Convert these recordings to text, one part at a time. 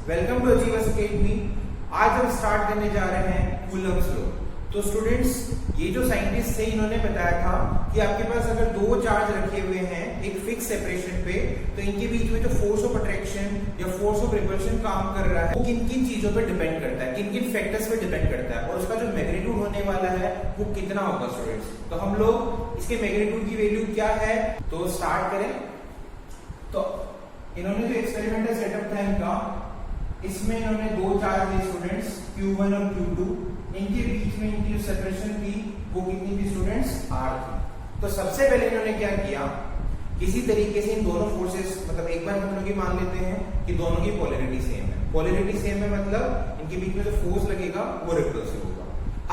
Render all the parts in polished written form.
Welcome to achievers academy. आज हम start करने जा रहे हैं कूलम्स लॉ। तो स्टूडेंट्स, ये जो साइंटिस्ट थे इन्होंने बताया था कि आपके पास अगर दो चार्ज रखे हुए हैं एक फिक्स सेपरेशन पे, तो इनके बीच में जो फोर्स ऑफ अट्रैक्शन या फोर्स ऑफ रिपल्शन काम कर रहा है वो किन किन चीजों पे डिपेंड करता है, किन किन फैक्टर्स पे डिपेंड करता है और उसका जो मैग्नीट्यूड होने वाला है वो कितना होगा स्टूडेंट्स। तो हम लोग इसके मैग्नीट्यूड की वैल्यू क्या है तो स्टार्ट करें। तो इन्होंने जो एक्सपेरिमेंटल सेटअप था इनका, इसमें इन्होंने दो चार्ज लिए स्टूडेंट्स Q1 और Q2। इनके बीच में इनकी जो सेपरेशन थी वो कितनी थी स्टूडेंट्स, R थी। तो सबसे पहले इन्होंने क्या किया, किसी तरीके से इन दोनों फोर्सेस, मतलब एक बार हम लोग ये मान लेते हैं कि दोनों की पोलैरिटी सेम है। पोलैरिटी सेम है मतलब इनके बीच में जो फोर्स लगेगा वो रिपल्सिव होगा।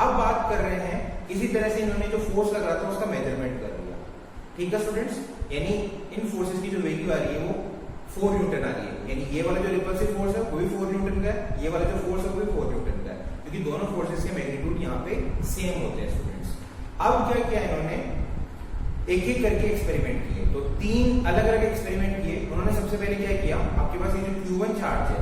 अब बात कर रहे हैं किसी तरह से इन्होंने जो फोर्स लग रहा था उसका मेजरमेंट कर लिया। ठीक है स्टूडेंट्स, यानी इन फोर्सेस की जो वैल्यू आ रही है वो 4 न्यूटन आ रही है। यानी ये वाला जो रिपल्सिव फोर्स है वो भी 4 न्यूटन का है, ये वाला जो फोर्स है वो भी 4 न्यूटन का है, क्योंकि दोनों फोर्सेस के मैग्नीट्यूड यहाँ पे सेम होते हैं स्टूडेंट्स। अब क्या किया इन्होंने, एक एक करके एक्सपेरिमेंट किए। तो 3 अलग अलग एक्सपेरिमेंट किए। उन्होंने सबसे पहले क्या किया, आपके पास ये जो Q1 चार्ज है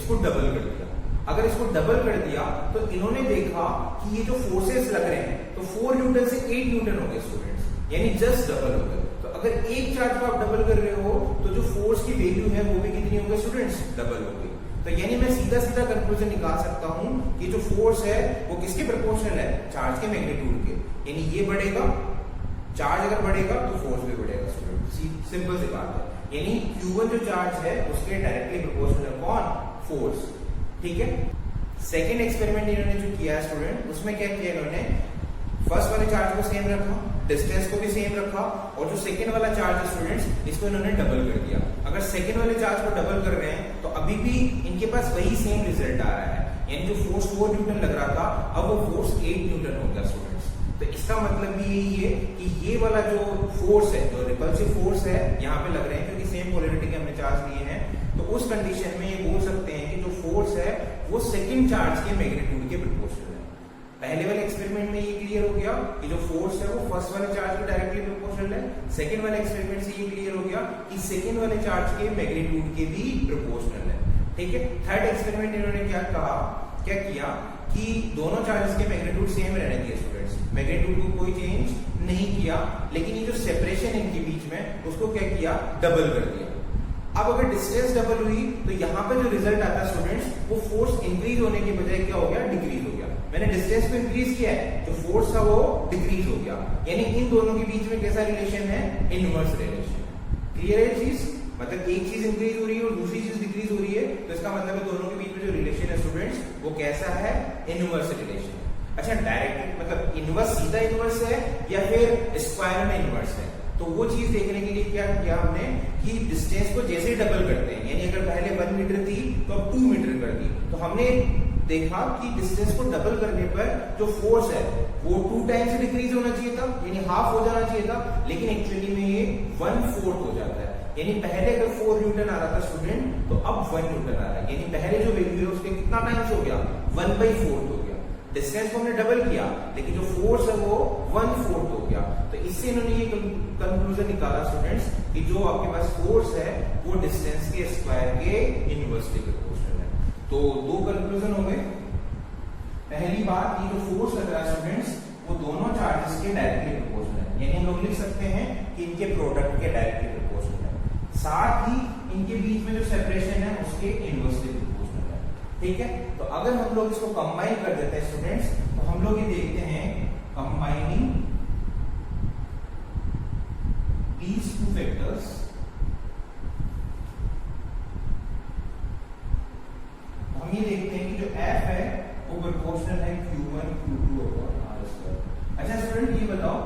इसको डबल कर दिया। अगर इसको डबल कर दिया तो इन्होंने देखा कि ये जो फोर्सेस लग रहे हैं तो 4 न्यूटन से 8 न्यूटन हो गए स्टूडेंट्स, यानी जस्ट डबल हो गए। तो अगर एक चार्ज को आप डबल कर रहे हो तो जो फोर्स की वैल्यू है वो भी कितनी हो गई स्टूडेंट्स, डबल हो गई। तो यानी मैं सीधा सीधा कंक्लूजन निकाल सकता हूं कि जो फोर्स है वो किसके प्रोपोर्शनल है, चार्ज के मैग्नीट्यूड के। यानी ये बढ़ेगा, चार्ज अगर बढ़ेगा तो फोर्स भी बढ़ेगा स्टूडेंट। सिंपल सी बात है। यानी Q1 जो चार्ज है उसके डायरेक्टली प्रोपोर्शनल है कौन, फोर्स। ठीक है। सेकेंड एक्सपेरिमेंट इन्होंने जो किया है स्टूडेंट, उसमें क्या किया इन्होंने, फर्स्ट वाले चार्ज को सेम रखा, डिस्टेंस को भी सेम रखा, और जो सेकेंड वाला चार्ज है स्टूडेंट्स इसको इन्होंने डबल कर दिया। अगर सेकेंड वाले चार्ज को डबल कर रहे हैं तो अभी भी इनके पास वही सेम रिजल्ट आ रहा है। यानी जो फोर्स 4 न्यूटन लग रहा था अब वो फोर्स 8 न्यूटन हो गया स्टूडेंट्स। तो इसका मतलब भी यही है कि ये वाला जो फोर्स है, जो रिपल्सिव फोर्स है, यहाँ पे लग रहे हैं क्योंकि सेम पोलैरिटी के हमने चार्ज लिए हैं। तो उस कंडीशन में ये बोल सकते हैं कि जो फोर्स है वो सेकेंड चार्ज के मैग्नीट्यूड के प्रोपोर्शनल है। पहले वाले एक्सपेरिमेंट में ये क्लियर हो गया कि जो फोर्स है वो फर्स्ट वाले चार्ज के डायरेक्टली प्रोपोर्शनल है। सेकेंड वाले एक्सपेरिमेंट से ये क्लियर हो गया कि सेकेंड वाले चार्ज के मैग्नीट्यूड के भी प्रोपोर्शनल है। ठीक है। थर्ड एक्सपेरिमेंट इन्होंने क्या कहा, क्या किया कि दोनों चार्जेस के मैग्नीट्यूड सेम रहने दिए स्टूडेंट्स, मैग्नीट्यूड को कोई चेंज नहीं किया, लेकिन ये जो सेपरेशन इनके बीच में उसको क्या किया, डबल कर दिया। अब अगर डिस्टेंस डबल हुई तो यहाँ पे जो रिजल्ट आता है स्टूडेंट्स वो फोर्स इंक्रीज होने के बजाय क्या हो गया, डिक्रीज हो गया। मैंने डिस्टेंस को इंक्रीज किया है, जो फोर्स था वो डिक्रीज हो गया। यानी इन दोनों के बीच में कैसा रिलेशन है, इनवर्स रिलेशन। क्लियर है चीज, मतलब एक चीज इंक्रीज हो रही है और दूसरी चीज डिक्रीज हो रही है, तो इसका मतलब है दोनों के बीच में जो रिलेशन है स्टूडेंट्स वो कैसा है, इनवर्स रिलेशन। अच्छा, डायरेक्ट मतलब इनवर्स, सीधा इनवर्स है या फिर स्क्वायर में इनवर्स है, तो वो चीज देखने के लिए क्या किया हमने कि डिस्टेंस को जैसे डबल करते हैं, यानी अगर पहले 1 मीटर थी तो अब 2 मीटर कर दी, तो हमने देखा कि डिस्टेंस को डबल करने पर जो फोर्स है वो 2 टाइम्स डिक्रीज होना चाहिए था, यानी हाफ हो जाना चाहिए था, लेकिन एक्चुअली में ये 1/4 हो जाता है। यानी पहले अगर 4 न्यूटन आ रहा था स्टूडेंट तो अब 1 न्यूटन आ रहा है, यानी पहले जो वैल्यू है उसके कितना टाइम्स हो गया, 1/4 हो गया। डिस्टेंस को हमने डबल किया लेकिन जो फोर्स है वो 1/4 हो गया। तो इससे इन्होंने ये कंक्लूजन निकाला स्टूडेंट्स कि जो आपके पास फोर्स है वो डिस्टेंस के स्क्वायर के इनवर्सली प्रोपोर्शनल है। तो 2 कंक्लूजन हो गए। पहली बात, ये जो फोर्स लग रहा है स्टूडेंट्स वो दोनों चार्जेस के डायरेक्टली प्रोपोर्शनल है, यानी हम लोग लिख सकते हैं कि इनके प्रोडक्ट के डायरेक्टली प्रोपोर्शनल है। साथ ही इनके बीच में जो सेपरेशन है उसके इनवर्सली प्रोपोर्शनल है। ठीक है। तो अगर हम लोग इसको कंबाइन कर देते हैं स्टूडेंट्स तो हम लोग ये देखते हैं कंबाइनिंग these 2 factors, हम ये देखते हैं कि जो F है वो प्रोपोर्शनल है Q1 Q2 और R²। अच्छा स्टूडेंट, ये बताओ,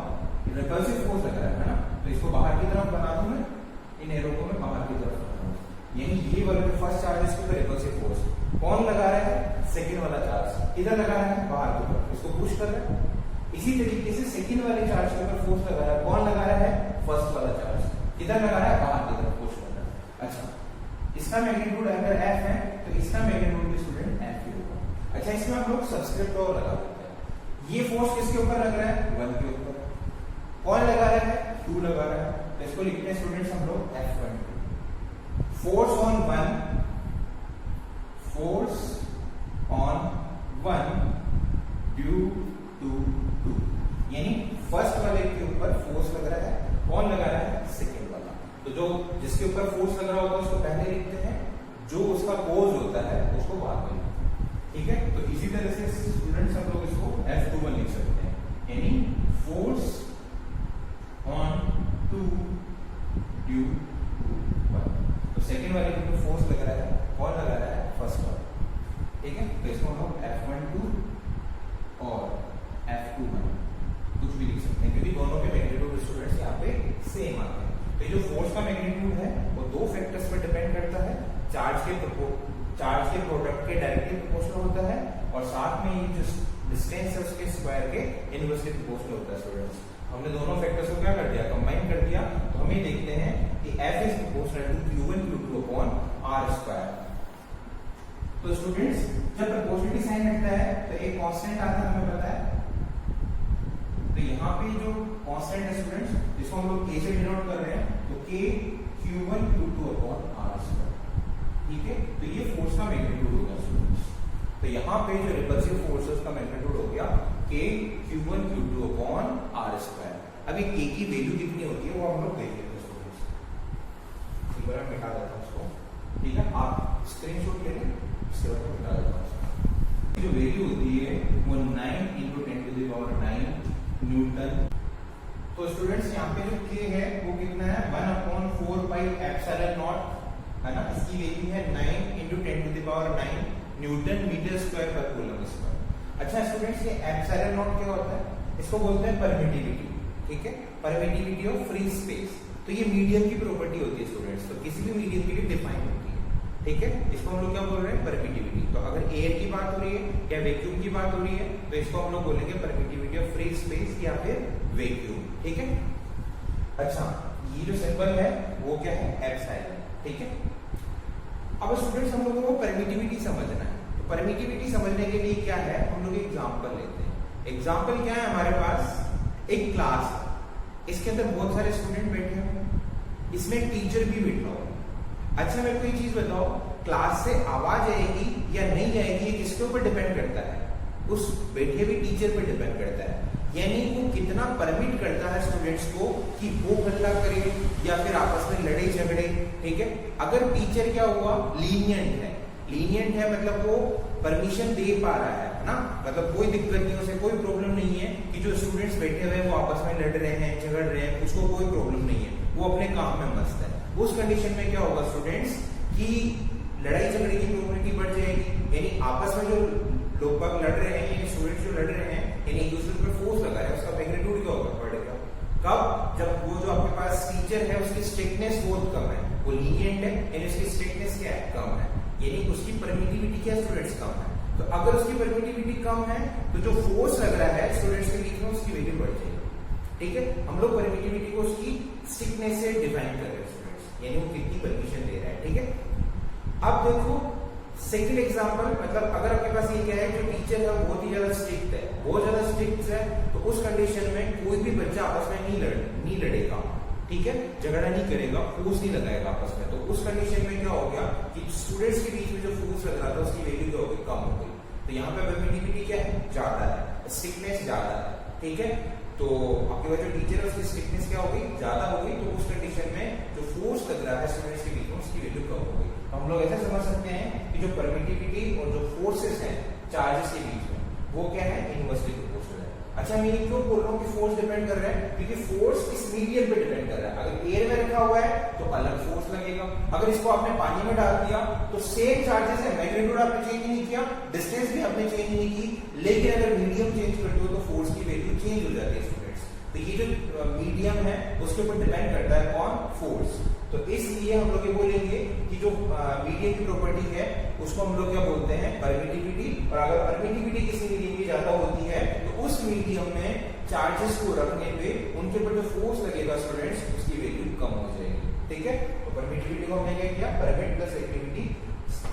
रिपल्सिव फोर्स लग रहा है ना, तो इसको बाहर की तरफ बना दूं मैं, इन एरो को मैं बाहर की तरफ बना दूं, यानी ये वाला जो फर्स्ट चार्ज है इसको रिपल्सिव फोर्स कौन लगा रहा है, सेकेंड वाला चार्ज इधर लगा रहा है बाहर की तरफ, इसको पुश कर रहा है। इसी तरीके से सेकेंड वाले चार्ज के ऊपर फोर्स लगा रहा है, कौन लगा रहा है, फर्स्ट वाला चार्ज इधर लगा रहा है बाहर की तरफ पुश कर रहा है। अच्छा, इसका मैग्नीट्यूड अगर F है तो इसका मैग्नीट्यूड भी स्टूडेंट F ही होगा। अच्छा, इसमें हम लोग सब्सक्रिप्ट और लगा देते हैं। ये फोर्स किसके ऊपर लग रहा है, 1 के ऊपर, कौन लगा रहा है, 2 लगा रहा है, तो इसको लिखते हैं स्टूडेंट्स हम लोग F1। फोर्स ऑन 1, फोर्स लग रहा होता है उसको पहले लिखते हैं, जो उसका कोज होता है उसको बाद में। ठीक है, तो इसी तरह से स्टूडेंट्स हम लोग इसको F21 लिख सकते हैं, यानी फोर्स ऑन टू ट्यूब 1। तो सेकंड वाले में फोर्स लग रहा है, कौन लगा रहा है? फर्स्ट वाला। ठीक है, तो इसको हम लोग F12 और F21 कुछ भी लिख सकते हैं, क्योंकि दोनों के मैग्नीट्यूड स्टूडेंट्स यहाँ पे सेम आते हैं। तो ये जो फोर्स का मैग्नीट्यूड है वो दो फैक्टर्स पर डिपेंड करता है, चार्ज के प्रोडक्ट के डायरेक्टली प्रोपोर्शनल होता है, और साथ में ये जो डिस्टेंस है उसके स्क्वायर के इनवर्सली प्रोपोर्शनल होता है। स्टूडेंट्स हमने दोनों फैक्टर्स को क्या कर दिया? कंबाइन कर दिया। तो हमें देखते हैं कि F is proportional to Q1 Q2 upon R²। तो स्टूडेंट्स जब प्रोपोर्शनलिटी साइन लगता है तो एक कांस्टेंट आता है, हमें पता है। तो यहाँ पे जो कांस्टेंट है स्टूडेंट्स, जिसको हम लोग K से डिनोट कर रहे हैं, तो K Q1 Q2 upon R²। ठीक है, तो ये फोर्स का मैग्नीट्यूड होगा स्टूडेंट्स। तो यहाँ पे जो रिपल्सिव फोर्स है उसका मैग्नीट्यूड हो गया K Q1 Q2 upon R²। अभी K की वैल्यू कितनी होती है वो हम लोग देख लेते हैं स्टूडेंट्स। एक बार मैं मिटा देता हूँ उसको। ठीक है, आप स्क्रीनशॉट ले लें, इसके बाद मिटा देता हूँ। जो वैल्यू होती है वो 9 × 10⁹ न्यूटन। तो स्टूडेंट्स यहाँ पे जो K है वो कितना है? 1/4πε0 है ना। इसकी वैल्यू है 9 × 10⁹ न्यूटन मीटर स्क्वायर पर कूलम स्क्वायर। अच्छा स्टूडेंट्स, ये एप्सिलॉन क्या होता है? इसको बोलते हैं परमिटिविटी। ठीक है, परमिटिविटी ऑफ फ्री स्पेस। तो ये मीडियम की प्रॉपर्टी होती है स्टूडेंट्स, तो किसी भी मीडियम के लिए डिफाइन होती है। ठीक है, इसको हम लोग क्या बोल रहे हैं? परमिटिविटी। तो अगर एयर की बात हो रही है या वैक्यूम की बात हो रही है तो इसको हम लोग बोलेंगे परमिटिविटी ऑफ फ्री स्पेस या फिर वैक्यूम। ठीक है, अच्छा ये जो सिंबल है वो क्या है? एप्सिलॉन। ठीक है, अब स्टूडेंट्स हम लोगों को परमिटिविटी समझना है। तो परमिटिविटी समझने के लिए क्या है, हम लोग एग्जांपल लेते हैं। एग्जांपल क्या है? हमारे पास एक क्लास है, इसके अंदर बहुत सारे स्टूडेंट बैठे हैं, इसमें टीचर भी बैठा हुआ। अच्छा मेरे को एक चीज बताओ, क्लास से आवाज आएगी या नहीं आएगी ये किसके ऊपर डिपेंड करता है? उस बैठे हुए टीचर पर डिपेंड करता है। यानी वो कितना परमिट करता है स्टूडेंट्स को कि वो हल्ला करे या फिर आपस में लड़े झगड़े। ठीक है, अगर टीचर क्या हुआ? लीनियंट है। लीनियंट है मतलब वो परमिशन दे पा रहा है ना, मतलब कोई दिक्कत नहीं, उसे कोई प्रॉब्लम नहीं है कि जो स्टूडेंट्स बैठे हुए हैं वो आपस में लड़ रहे हैं, झगड़ रहे हैं, उसको कोई प्रॉब्लम नहीं है, वो अपने काम में मस्त है। उस कंडीशन में क्या होगा स्टूडेंट्स कि लड़ाई झगड़े की प्रोबेबिलिटी बढ़ जाएगी, यानी आपस में जो लोग बाग लड़ रहे हैं, स्टूडेंट्स जो लड़ रहे हैं, यानी एक दूसरे पर फोर्स लगा है, उसका मैग्नीट्यूड क्या होगा? बढ़ेगा। कब? जब वो जो आपके पास टीचर है उसकी स्ट्रिक्टनेस बहुत कम है, वो लीनियंट है, यानी उसकी स्ट्रिक्टनेस क्या है? कम है, यानी उसकी परमिटिविटी क्या स्टूडेंट्स? कम है। तो अगर उसकी परमिटिविटी कम है तो जो फोर्स लग रहा है स्टूडेंट्स के बीच में उसकी वैल्यू बढ़ जाएगी। ठीक है, हम लोग परमिटिविटी को उसकी स्ट्रिक्टनेस से डिफाइन कर रहे हैं स्टूडेंट्स, यानी वो कितनी परमिशन दे रहा है। ठीक है, अब देखो सेकंड एग्जांपल, मतलब अगर आपके पास ये क्या है, जो टीचर है बहुत ही ज्यादा स्ट्रिक्ट है, बहुत ज्यादा स्ट्रिक्ट है, तो उस कंडीशन में कोई भी बच्चा आपस में नहीं लड़ेगा। ठीक है, झगड़ा नहीं करेगा, फोर्स नहीं लगाएगा आपस में। तो उस कंडीशन में क्या हो गया कि स्टूडेंट्स के बीच में जो फोर्स लग रहा था उसकी वैल्यू क्या हो गई? कम हो गई। तो यहाँ पे परमिटिविटी क्या है? ज्यादा है, स्ट्रिक्टनेस ज्यादा है। ठीक है, तो आपके पास जो टीचर है उसकी स्ट्रिक्टनेस क्या हो गई? ज्यादा हो गई। तो उस कंडीशन में जो फोर्स लग रहा है स्टूडेंट्स के बीच में उसकी वैल्यू कम हो गई। तो हम लोग ऐसा समझ सकते हैं कि जो परमिटिविटी और जो फोर्सेस हैं चार्जेस के बीच में वो क्या है? इनवर्सली प्रोपोर्शनल है। अच्छा मैं ये क्यों बोल रहा हूँ कि फोर्स डिपेंड कर रहा है? क्योंकि फोर्स इस मीडियम पे डिपेंड कर रहा है। अगर एयर में रखा हुआ है तो अलग फोर्स लगेगा, अगर इसको आपने पानी में डाल दिया तो सेम चार्जेस है, मैग्नीट्यूड आपने चेंज नहीं किया, डिस्टेंस भी आपने चेंज नहीं की, लेकिन अगर मीडियम चेंज करते हो तो फोर्स की वैल्यू चेंज हो जाती है स्टूडेंट्स। तो ये जो मीडियम है उसके ऊपर डिपेंड करता है कौन? फोर्स। तो इसलिए हम लोग ये बोलेंगे कि जो मीडियम की प्रॉपर्टी है उसको हम लोग क्या बोलते हैं? परमिटिविटी। और अगर परमिटिविटी किसी मीडियम की ज्यादा होती है तो उस मीडियम में चार्जेस को रखने पे उनके ऊपर जो फोर्स लगेगा स्टूडेंट्स उसकी वैल्यू कम हो जाएगी। ठीक है, तो परमिटिविटी को हमने क्या किया? परमिट प्लस एक्टिविटी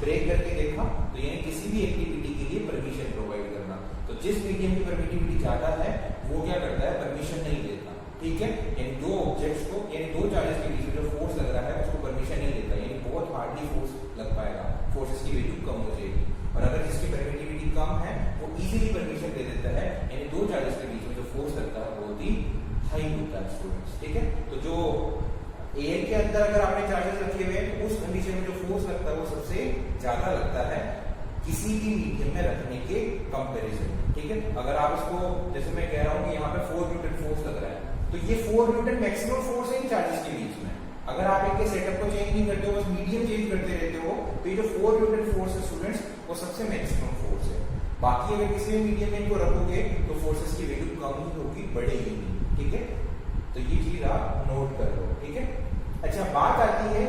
ब्रेक करके देखा, तो यानी किसी भी एक्टिविटी के लिए परमिशन प्रोवाइड करना। तो जिस मीडियम की परमिटिविटी ज्यादा है वो क्या करता है? परमिशन नहीं देता। ठीक है, यानी दो ऑब्जेक्ट्स को, यानी दो चार्जेस के बीच में जो फोर्स लग रहा है उसको परमिशन नहीं देता, यानी बहुत हार्डली फोर्स लग पाएगा, फोर्सेस की वैल्यू कम हो जाएगी। और अगर जिसकी परमिटिविटी कम है वो इजीली परमिशन दे देता है, यानी दो चार्जेस के बीच में जो फोर्स लगता है बहुत ही हाई होता है स्टूडेंट्स। ठीक है, तो जो एयर के अंदर अगर आपने चार्जेस रखे हुए हैं तो उस कंडीशन में जो फोर्स लगता है वो सबसे ज्यादा लगता है किसी भी मीडियम में रखने के कंपैरिजन में, ठीक है। अगर आप इसको जैसे मैं कह रहा हूं कि यहाँ पे 4 न्यूटन फोर्स लग रहा है तो ये 4 न्यूटन मैक्सिमम फोर्स है इन चार्जेस के बीच में। अगर आप इनके सेटअप को चेंज नहीं करते हो, बस मीडियम चेंज करते रहते हो, तो ये जो 4 न्यूटन फोर्स है स्टूडेंट्स वो सबसे मैक्सिमम फोर्स है। बाकी अगर किसी भी मीडियम में इनको रखोगे तो फोर्सेस की वैल्यू कम ही होगी, बढ़ेगी नहीं, ठीक है। तो ये चीज आप नोट कर लो, ठीक है। अच्छा, बात आती है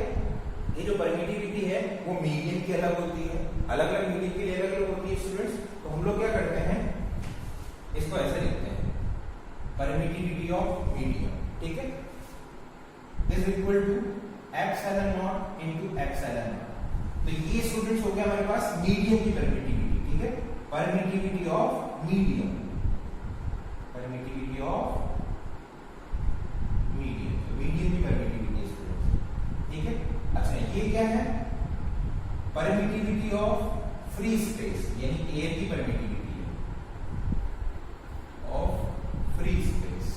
ये जो परमिटिविटी है वो मीडियम की अलग होती है, अलग अलग मीडियम के लिए अलग अलग होती है स्टूडेंट्स। तो हम लोग क्या करते हैं, इसको ऐसे लिखते हैं, परमिटिविटी ऑफ मीडियम, ठीक है, is equal to epsilon not into epsilon not. तो ये स्टूडेंट्स हो गया हमारे पास मीडियम की परमिटिविटी, ठीक है, permittivity of medium, permittivity of medium, medium की परमिटिविटी स्टूडेंट्स, ठीक है। अच्छा, ये क्या है, परमिटिविटी ऑफ फ्री स्पेस, यानी एयर की परमिटिविटी ऑफ फ्री स्पेस।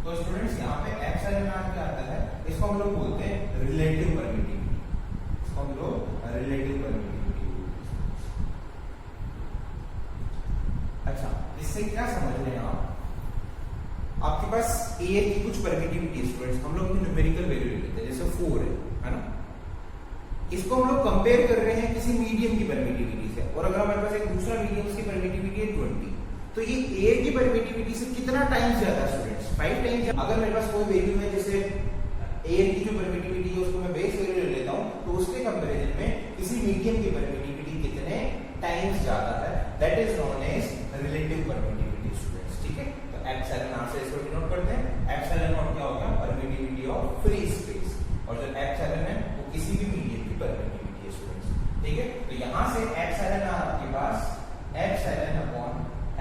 तो स्टूडेंट्स यहाँ पे एप्सिलॉन नॉट क्या आता है, इसको हम लोग बोलते हैं रिलेटिव परमिटिविटी, इसको हम लोग रिलेटिव परमिटिविटी। अच्छा, इससे क्या समझ रहे हैं आप, आपके पास एयर की कुछ परमिटिविटी स्टूडेंट्स हम लोग न्यूमेरिकल वैल्यू लेते हैं, जैसे 4 है ना, इसको हम लोग कंपेयर कर रहे हैं किसी मीडियम की परमिटिविटी से, और अगर हमारे पास एक दूसरा मीडियम की परमिटिविटी है 20, तो ये एयर की परमिटिविटी से कितना टाइम ज्यादा स्टूडेंट्स, 5 टाइम्स। अगर मेरे पास कोई वैल्यू है, जैसे एयर की जो परमिटिविटी है उसको मैं बेस वैल्यू ले लेता हूं, तो उसके कंपैरिजन में किसी मीडियम की परमिटिविटी कितने टाइम्स ज्यादा है, that is known as relative permittivity students, ठीक है। तो एप्सिलॉन नॉट से इसको डिनोट करते हैं, एप्सिलॉन नॉट क्या होगा, परमिटिविटी ऑफ फ्री स्पेस, और जो एप्सिलॉन है वो किसी भी मीडियम की परमिटिविटी है स्टूडेंट्स, ठीक है। तो यहां से एप्सिलॉन आपके पास एप्सिलॉन अपॉन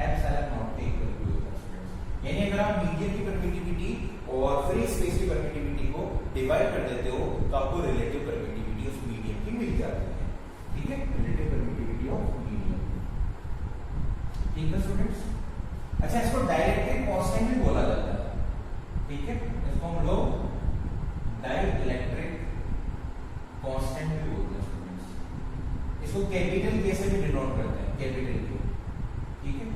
एप्सिलॉन नॉट के इक्वल टू होगा स्टूडेंट्स। यानी अगर आप मीडियम की परमिटिविटी और फ्री स्पेस की परमिटिविटी को डिवाइड कर देते हो तो आपको रिलेटिव परमिटिविटी उस मीडियम की मिल जाती है, ठीक है, रिलेटिव परमिटिविटी ऑफ मीडियम, ठीक है स्टूडेंट्स। अच्छा, इसको डाइलेक्ट्रिक कांस्टेंट भी बोला जाता है, ठीक है, इसको हम लोग डाइलेक्ट्रिक कांस्टेंट भी बोलते हैं स्टूडेंट्स। इसको कैपिटल के से भी डिनोट करते हैं, कैपिटल के, ठीक है,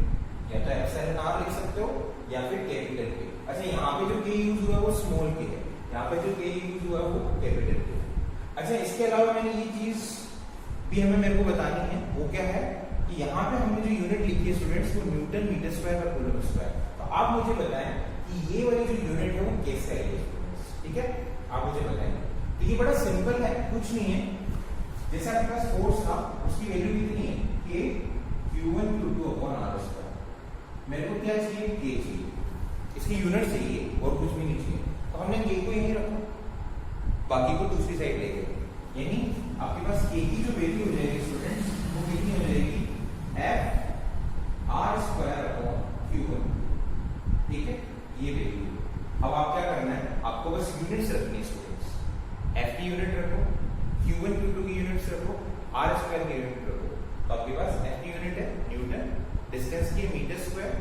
या तो एप्सिलॉन आर लिख सकते हो या फिर कैपिटल के। अच्छा, यहाँ पे जो के यूज हुआ है वो स्मॉल के है, यहाँ पे जो के यूज हुआ है वो कैपिटल के। अच्छा, इसके अलावा मैंने ये चीज भी हमें मेरे को बतानी है, वो क्या है कि यहाँ पे हमने जो यूनिट लिखी है स्टूडेंट्स वो न्यूटन मीटर स्क्वायर और कूलम स्क्वायर। तो आप मुझे बताएं कि ये वाली जो यूनिट है वो कैसे आई है स्टूडेंट्स, ठीक है, आप मुझे बताएं। तो ये बड़ा सिंपल है, कुछ नहीं है, जैसे आपके पास फोर्स था उसकी वैल्यू कितनी है, के Q1 Q2 upon are square. मेरे को क्या चाहिए, के चाहिए, इसकी यूनिट चाहिए और कुछ भी नहीं चाहिए, तो हमने के को यहीं रखा, बाकी को दूसरी साइड ले गए, यानी आपके पास के की जो वैल्यू हो जाएगी स्टूडेंट्स वो कितनी हो जाएगी, F R square upon Q1, ठीक है, ये वैल्यू। अब आप क्या करना है, आपको बस यूनिट्स रखनी है स्टूडेंट्स, एफ की यूनिट रखो, Q1 Q2 की यूनिट्स रखो, आर स्क्वायर की यूनिट रखो। तो आपके पास एफ की यूनिट है न्यूटन, डिस्टेंस की मीटर स्क्वायर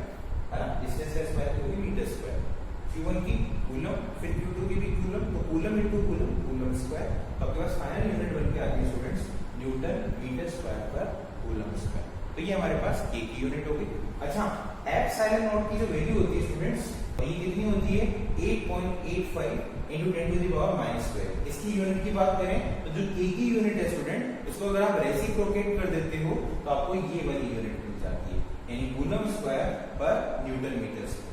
है ना, डिस्टेंस का स्क्वायर होगी मीटर स्क्वायर, Q1 की कूलम, फिर Q2 की भी कूलम, तो coulomb into coulomb, coulomb square. तो आपके पास फाइनल यूनिट बन के आती है स्टूडेंट्स न्यूटन मीटर स्क्वायर पर कूलम स्क्वायर। तो ये हमारे पास के की यूनिट होगी। अच्छा, एप्सिलॉन नॉट की जो वैल्यू होती है स्टूडेंट्स ये कितनी होती है, 8.85 into 10 to the power minus 12। इसकी यूनिट की बात करें तो जो के की यूनिट है स्टूडेंट, इसको अगर आप रेसिप्रोकेट कर देते हो तो आपको ये वाली यूनिट मिल जाती है, यानी कूलम स्क्वायर पर न्यूटन मीटर स्क्वायर।